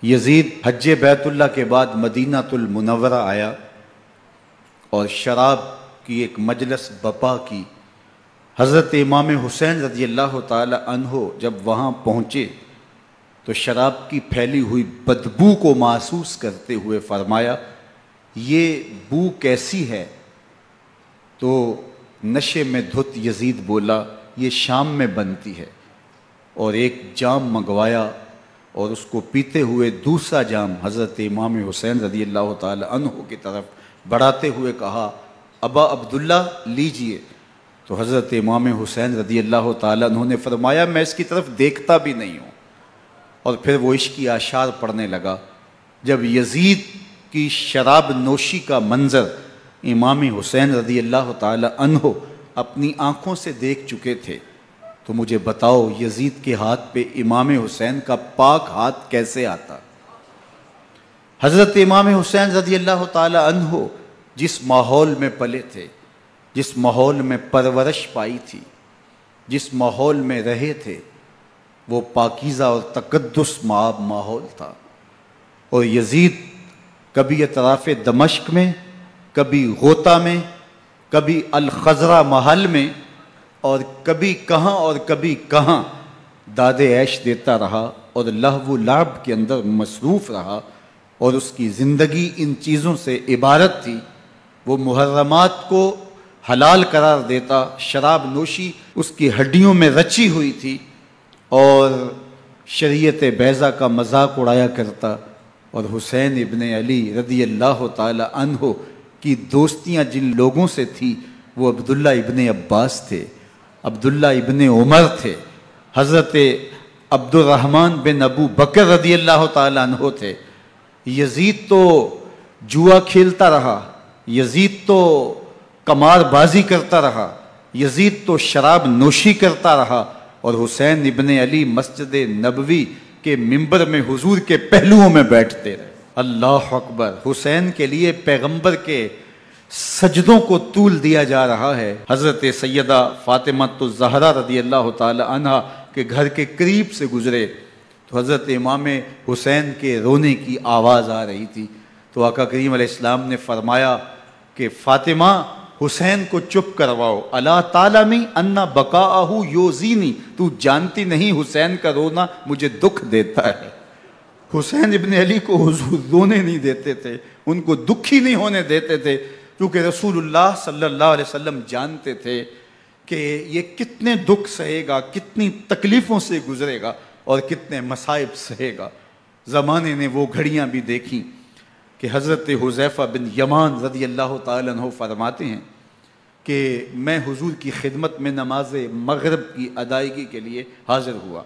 یزید حج بیت اللہ کے بعد مدینہ المنورہ آیا اور شراب کی ایک مجلس بپا کی۔ حضرت امام حسین رضی اللہ تعالی عنہ جب وہاں پہنچے تو شراب کی پھیلی ہوئی بدبو کو محسوس کرتے ہوئے فرمایا یہ بو کیسی ہے؟ تو نشے میں دھت یزید بولا یہ شام میں بنتی ہے، اور ایک جام منگوایا اور اس کو پیتے ہوئے دوسرا جام حضرت امام حسین رضی اللہ تعالی عنہ کی طرف بڑھاتے ہوئے کہا ابا عبداللہ لیجئے۔ تو حضرت امام حسین رضی اللہ تعالی عنہ نے فرمایا میں اس کی طرف دیکھتا بھی نہیں ہوں، اور پھر وہ عشقی اشعار پڑھنے لگا۔ جب یزید کی شراب نوشی کا منظر امام حسین رضی اللہ تعالی عنہ اپنی آنکھوں سے دیکھ چکے تھے تو مجھے بتاؤ یزید کے ہاتھ پہ امام حسین کا پاک ہاتھ کیسے آتا؟ حضرت امام حسین رضی اللہ تعالی عنہ جس ماحول میں پلے تھے، جس ماحول میں پرورش پائی تھی، جس ماحول میں رہے تھے، وہ پاکیزہ اور تقدس مآب ماحول تھا۔ اور یزید کبھی اطراف دمشق میں، کبھی غوطہ میں، کبھی الخضرہ محل میں، اور کبھی کہاں داد عیش دیتا رہا اور لہو و لعب کے اندر مصروف رہا، اور اس کی زندگی ان چیزوں سے عبارت تھی۔ وہ محرمات کو حلال قرار دیتا، شراب نوشی اس کی ہڈیوں میں رچی ہوئی تھی، اور شریعت بیضا کا مذاق اڑایا کرتا، اور حسین ابن علی رضی اللہ تعالی عنہ کی دوستیاں جن لوگوں سے تھی وہ عبداللہ ابن عباس تھے، عبداللہ ابن عمر تھے، حضرت عبد الرحمن بن ابو بکر رضی اللہ تعالی عنہ تھے۔ یزید تو جوا کھیلتا رہا، یزید تو قمار بازی کرتا رہا، یزید تو شراب نوشی کرتا رہا، اور حسین ابن علی مسجد نبوی کے منبر میں حضور کے پہلوؤں میں بیٹھتے رہے۔ اللہ اکبر! حسین کے لیے پیغمبر کے سجدوں کو طول دیا جا رہا ہے۔ حضرت سیدہ فاطمہ الزہرا رضی اللہ تعالی عنہ کے گھر کے قریب سے گزرے تو حضرت امام حسین کے رونے کی آواز آ رہی تھی، تو آقا کریم علیہ السلام نے فرمایا کہ فاطمہ حسین کو چپ کرواؤ، الا تعلمی ان بقاءہ یوزینی، تو جانتی نہیں حسین کا رونا مجھے دکھ دیتا ہے۔ حسین ابن علی کو حضور رونے نہیں دیتے تھے، ان کو دکھی نہیں ہونے دیتے تھے، کیونکہ رسول اللہ صلی اللہ علیہ وسلم جانتے تھے کہ یہ کتنے دکھ سہے گا، کتنی تکلیفوں سے گزرے گا اور کتنے مصائب سہے گا۔ زمانے نے وہ گھڑیاں بھی دیکھیں کہ حضرت حذیفہ بن یمان رضی اللہ تعالیٰ عنہ فرماتے ہیں کہ میں حضور کی خدمت میں نماز مغرب کی ادائیگی کے لیے حاضر ہوا،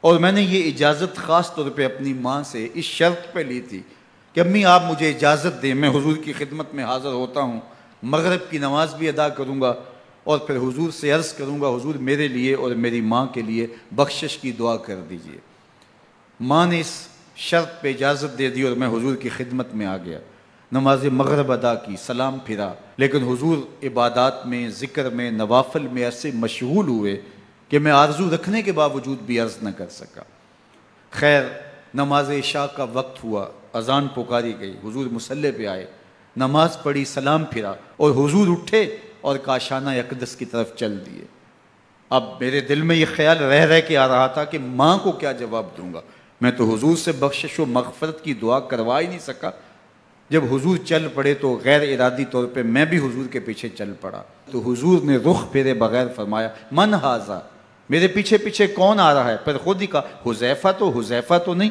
اور میں نے یہ اجازت خاص طور پہ اپنی ماں سے اس شرط پہ لی تھی کہ امی آپ مجھے اجازت دیں، میں حضور کی خدمت میں حاضر ہوتا ہوں، مغرب کی نماز بھی ادا کروں گا، اور پھر حضور سے عرض کروں گا حضور میرے لیے اور میری ماں کے لیے بخشش کی دعا کر دیجئے۔ ماں نے اس شرط پہ اجازت دے دی اور میں حضور کی خدمت میں آ گیا، نماز مغرب ادا کی، سلام پھرا، لیکن حضور عبادات میں، ذکر میں، نوافل میں ایسے مشغول ہوئے کہ میں آرزو رکھنے کے باوجود بھی عرض نہ کر سکا۔ خیر نماز عشاء کا وقت ہوا، اذان پکاری گئی، حضور مصلی پہ آئے، نماز پڑھی، سلام پھرا، اور حضور اٹھے اور کاشانہ اقدس کی طرف چل دیے۔ اب میرے دل میں یہ خیال رہ کے آ رہا تھا کہ ماں کو کیا جواب دوں گا، میں تو حضور سے بخشش و مغفرت کی دعا کروا ہی نہیں سکا۔ جب حضور چل پڑے تو غیر ارادی طور پہ میں بھی حضور کے پیچھے چل پڑا، تو حضور نے رخ پھیرے بغیر فرمایا من ھذا، میرے پیچھے پیچھے کون آ رہا ہے؟ پھر خود ہی کہا حذیفہ تو نہیں؟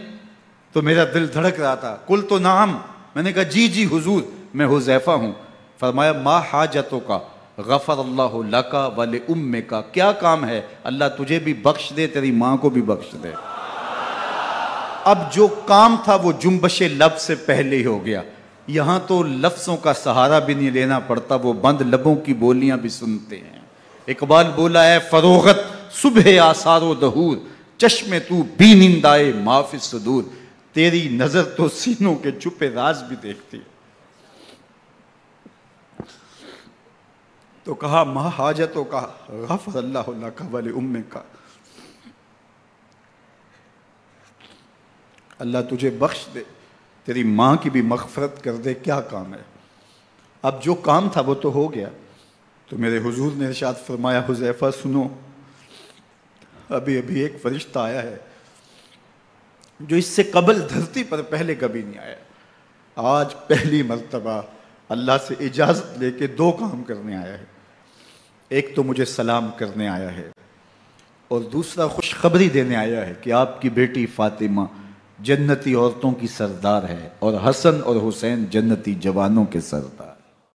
تو میرا دل دھڑک رہا تھا، قلت نعم، میں نے کہا جی جی حضور میں حذیفہ ہوں۔ فرمایا ما حاجتوں کا غفر اللہ لک ولامک، کیا کام ہے؟ اللہ تجھے بھی بخش دے، تیری ماں کو بھی بخش دے۔ اب جو کام تھا وہ جنبش لب سے پہلے ہی ہو گیا، یہاں تو لفظوں کا سہارا بھی نہیں لینا پڑتا، وہ بند لبوں کی بولیاں بھی سنتے ہیں۔ اقبال بولا ہے فروغت صبح آثار و دہور، چشم تو بی نندائے ما فی الصدور، تیری نظر تو سینوں کے چھپے راز بھی دیکھتی ہے۔ تو کہا ما حاجتوں کا غفر اللہ لک ولامک، اللہ تجھے بخش دے، تیری ماں کی بھی مغفرت کر دے، کیا کام ہے؟ اب جو کام تھا وہ تو ہو گیا۔ تو میرے حضور نے ارشاد فرمایا، حذیفہ سنو، ابھی ایک فرشتہ آیا ہے جو اس سے قبل دھرتی پر پہلے کبھی نہیں آیا، آج پہلی مرتبہ اللہ سے اجازت لے کے 2 کام کرنے آیا ہے۔ ایک تو مجھے سلام کرنے آیا ہے، اور دوسرا خوشخبری دینے آیا ہے کہ آپ کی بیٹی فاطمہ جنتی عورتوں کی سردار ہے، اور حسن اور حسین جنتی جوانوں کے سردار۔